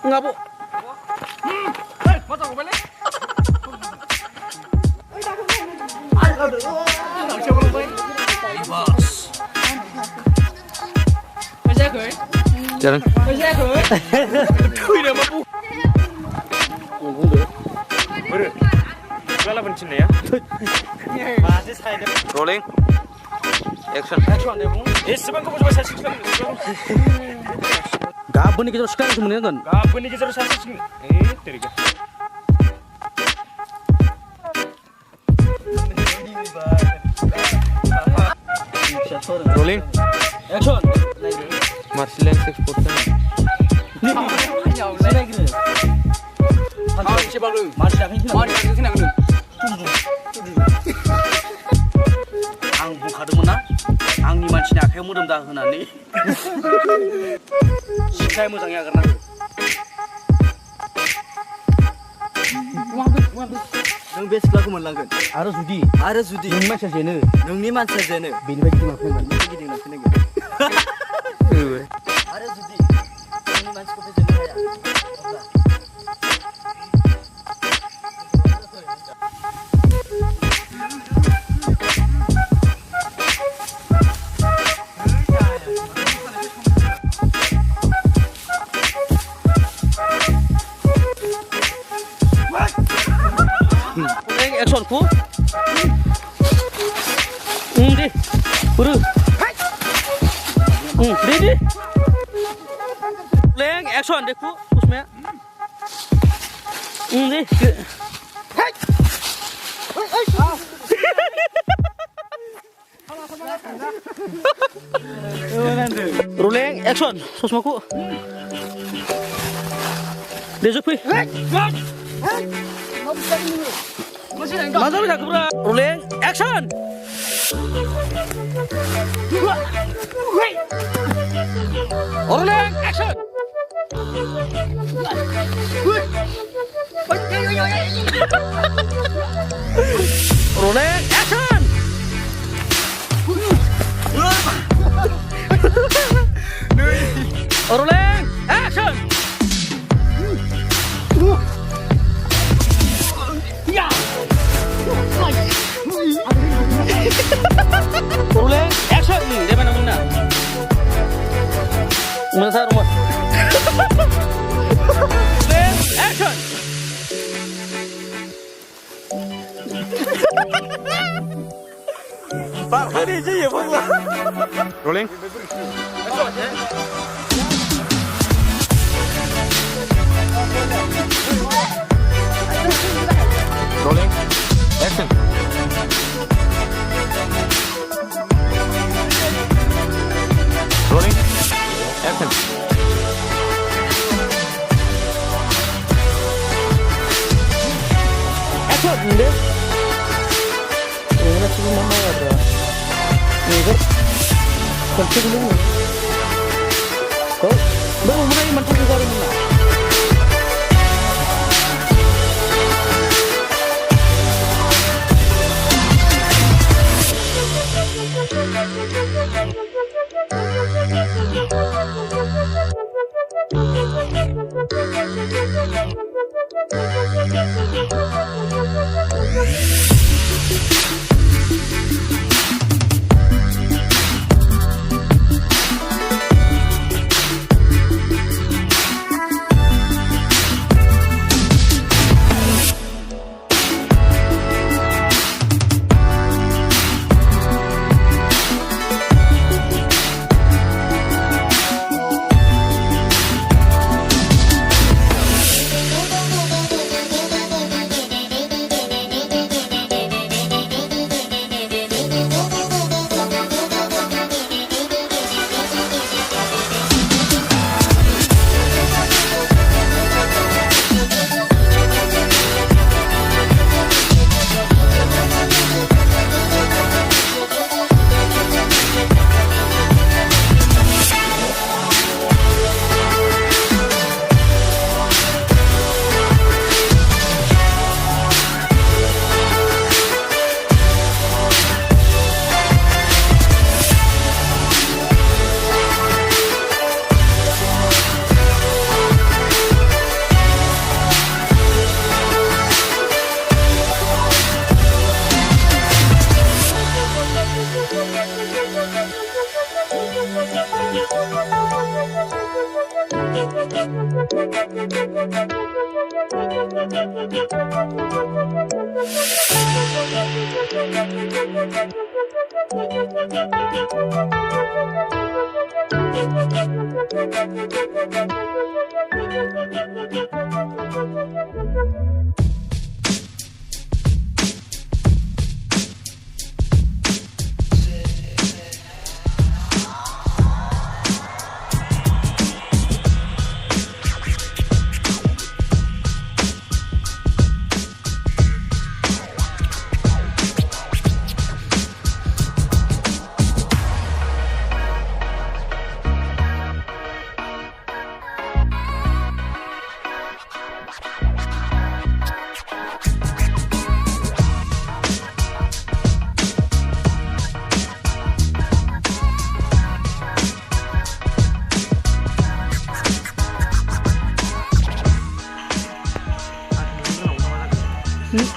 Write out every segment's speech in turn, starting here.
Ngabo. Hey, potong ke balik. Bos. Masih aku? Jangan. Masih aku? Kui dah mampu. Beri. Kalau pencin ya. Masih saya. Rolling. Action. Action deh, Bung. Sebab kau coba saya sikit. Gabon ni kita sekarang sebenarnya kan. Gabon ni kita saya sikit. Terika. Rolling. Action. Martial lens export. आं बुंखादोंमोन ना आंनि मानसिनि आखायाव मोदोम दा होनानै सिखाय मोजाङै आगारनांगौ नों बे सिख्लाखौ मोनलांगोन आरो जुदि नोंनि मानसिया जेनो बेनिफ्राय गिदिंना फैनांगोन आरो जुदि नोंनि मानसिखौ फेजेननो हाया अब्ला action ku. Di. Buru. Di. Leng action deh ku. Usme. Di. Rolling action. Susmaku. Dejupi. Masa bisa kubra. Rolling action. Rolling action. Rolling action. Rolling action. Rolling action nih, dia mana mana? Masa rumah. Rolling action. Pak, ini aja ya, Bang. Rolling. Rolling. Action. Rolling. Action. Action. Ini. Ini cuma mama ada. Ini kan. Kunci dulu. Kau baru mulai mencuri dari mana?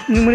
nhưng mà